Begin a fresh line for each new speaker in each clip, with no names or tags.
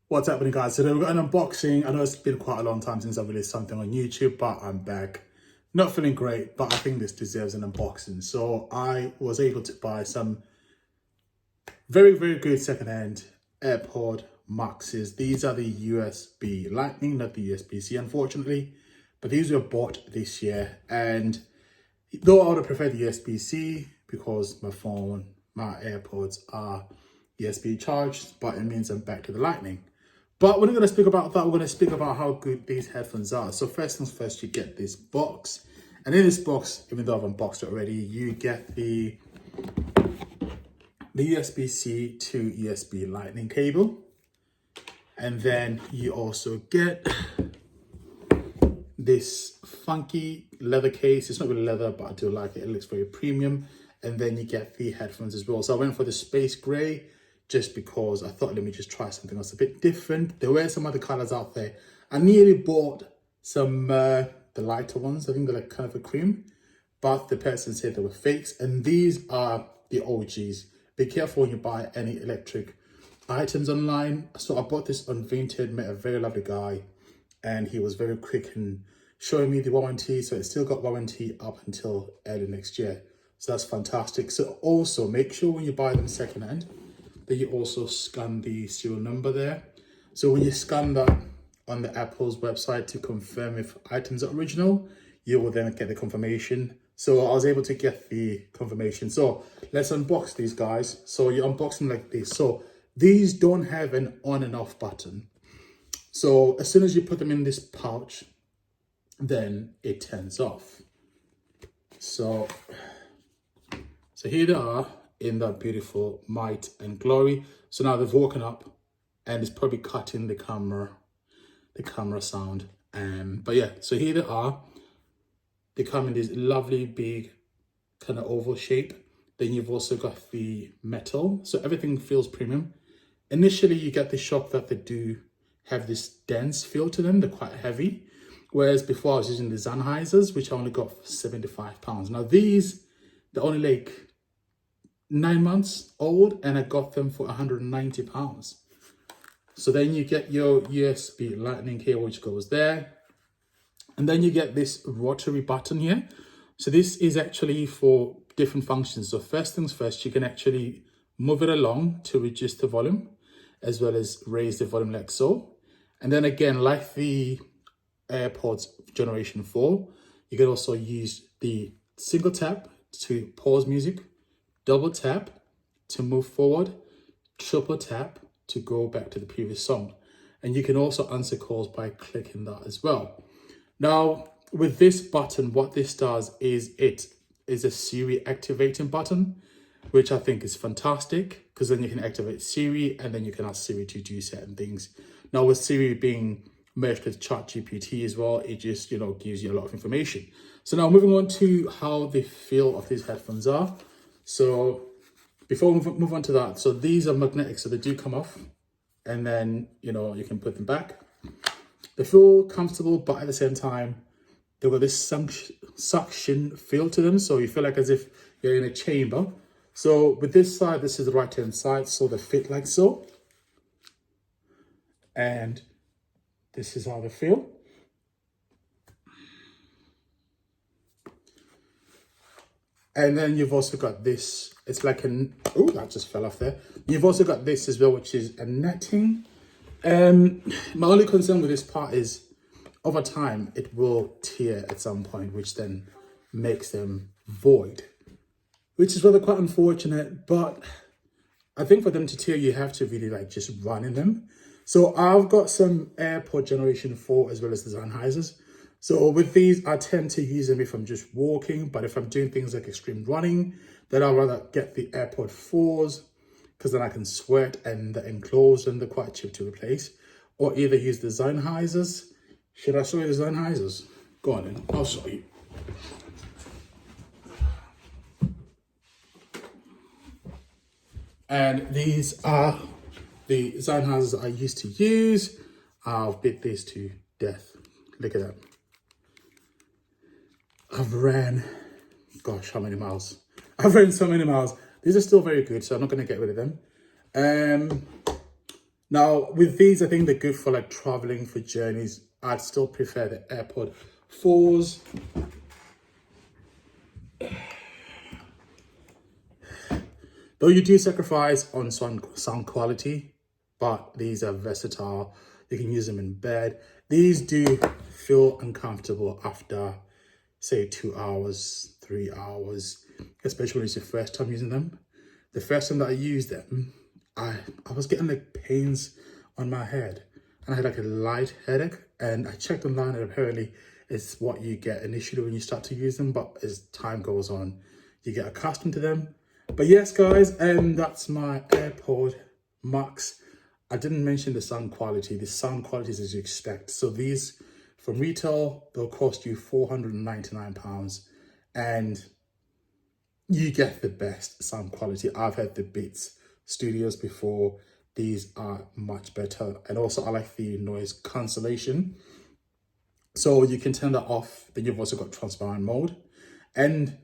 What's happening, guys? Today we've got an unboxing. I know it's been quite a long time since I've released something on YouTube, but I'm back. Not feeling great, but I think this deserves an unboxing. So I was able to buy some very good secondhand AirPod Maxes. These are the USB Lightning, not the USB-C, unfortunately. But these were bought this year. And though I would have preferred the USB-C because my phone, my AirPods are USB charged, but it means I'm back to the Lightning. But we're not going to speak about that. We're going to speak about how good these headphones are. So first things first, you get this box. And in this box, even though I've unboxed it already, you get the USB-C to USB Lightning cable. And then you also get this funky leather case. It's not really leather, but I do like it. It looks very premium. And then you get the headphones as well. So I went for the space gray, just because I thought, let me just try something else a bit different. There were some other colors out there. I nearly bought some, the lighter ones. I think they're like kind of a cream, but the person said they were fakes. And these are the OGs. Be careful when you buy any electric items online. So I bought this on Vinted, met a very lovely guy, and he was very quick in showing me the warranty. So it's still got warranty up until early next year. So that's fantastic. So also make sure when you buy them secondhand, that you also scan the serial number there. So when you scan that on the Apple's website to confirm if items are original, you will then get the confirmation. So I was able to get the confirmation. So let's unbox these guys. So you unbox them like this. So these don't have an on and off button. So as soon as you put them in this pouch, then it turns off. So here they are in that beautiful might and glory. So now they've woken up and it's probably cutting the camera sound. But yeah, so here they are. They come in this lovely big kind of oval shape. Then you've also got the metal. So everything feels premium. Initially, you get the shock that they do have this dense feel to them. They're quite heavy. Whereas before I was using the Sennheisers, which I only got for £75. Now these, they're only like 9 months old, and I got them for £190. So then you get your USB Lightning cable, which goes there. And then you get this rotary button here. So this is actually for different functions. So first things first, you can actually move it along to reduce the volume, as well as raise the volume like so. And then again, like the AirPods Generation 4, you can also use the single tap to pause music, double tap to move forward, triple tap to go back to the previous song. And you can also answer calls by clicking that as well. Now, with this button, what this does is it is a Siri activating button, which I think is fantastic, because then you can activate Siri and then you can ask Siri to do certain things. Now, with Siri being merged with ChatGPT as well, it just, gives you a lot of information. So now moving on to how the feel of these headphones are. So before we move on to that, so these are magnetic, so they do come off, and then, you can put them back. They feel comfortable, but at the same time, they've got this suction feel to them. So you feel like as if you're in a chamber. So with this side, this is the right-hand side, so they fit like so. And this is how they feel. And then you've also got this, it's like oh, that just fell off there. You've also got this as well, which is a netting. My only concern with this part is over time, it will tear at some point, which then makes them void, which is rather quite unfortunate. But I think for them to tear, you have to really just run in them. So I've got some AirPod Generation 4 as well as the Sennheisers. So with these, I tend to use them if I'm just walking, but if I'm doing things like extreme running, then I'd rather get the AirPod 4s, because then I can sweat and they're enclosed and they're quite cheap to replace. Or either use the Sennheisers. Should I show you the Sennheisers? Go on then, I'll show you. And these are the Sennheisers I used to use. I've beat these to death. Look at that. I've ran, gosh, how many miles? I've ran so many miles. These are still very good, so I'm not going to get rid of them. Now, with these, I think they're good for like traveling, for journeys. I'd still prefer the AirPod 4s. Though you do sacrifice on sound quality, but these are versatile. You can use them in bed. These do feel uncomfortable after, say, 2 hours, 3 hours, especially when it's your first time using them. The first time that I used them, I was getting like pains on my head, and I had like a light headache, and I checked online, and apparently it's what you get initially when you start to use them, but as time goes on, you get accustomed to them. But yes, guys, that's my AirPod Max. I didn't mention the sound quality. The sound quality is as you expect. So these from retail, they'll cost you £499, and you get the best sound quality. I've had the Beats Studios before. These are much better. And also I like the noise cancellation. So you can turn that off. Then you've also got transparent mode. And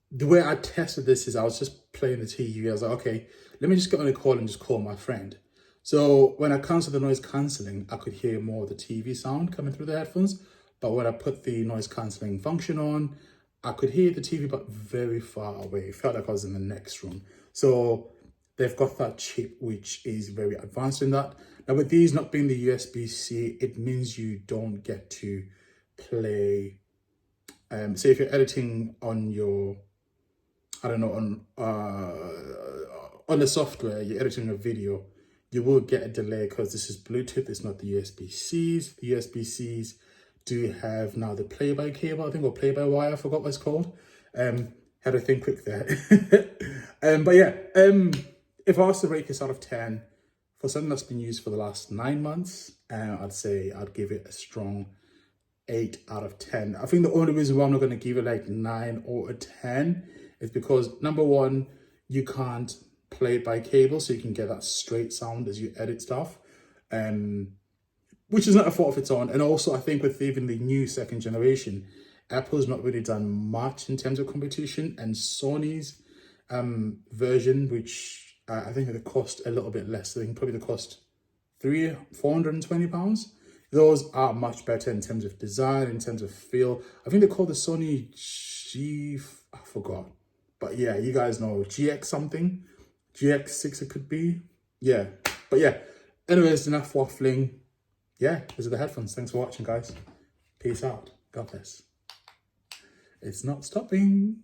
the way I tested this is I was just playing the TV. I was like, okay, let me just get on a call and just call my friend. So when I canceled the noise cancelling, I could hear more of the TV sound coming through the headphones. But when I put the noise cancelling function on, I could hear the TV, but very far away. It felt like I was in the next room. So they've got that chip, which is very advanced in that. Now with these not being the USB-C, it means you don't get to play. Say if you're editing on your, I don't know, on the software, you're editing a video, you will get a delay because this is Bluetooth, it's not the USB-Cs. The USB-Cs do have now the play-by cable, I think, or play-by-wire, I forgot what it's called. Had to think quick there. But yeah, if I was to rate this out of 10, for something that's been used for the last 9 months, I'd say I'd give it a strong 8 out of 10. I think the only reason why I'm not going to give it like 9 or a 10 is because, number one, you can't play it by cable, so you can get that straight sound as you edit stuff, which is not a fault of its own. And also, I think with even the new second generation, Apple's not really done much in terms of competition, and Sony's version, which I think it cost a little bit less. I think probably the cost £420. Those are much better in terms of design, in terms of feel. I think they call the Sony I forgot. But yeah, you guys know, GX something. GX6 it could be. Yeah, but yeah. Anyways, enough waffling. Yeah, these are the headphones. Thanks for watching, guys. Peace out. God bless. It's not stopping.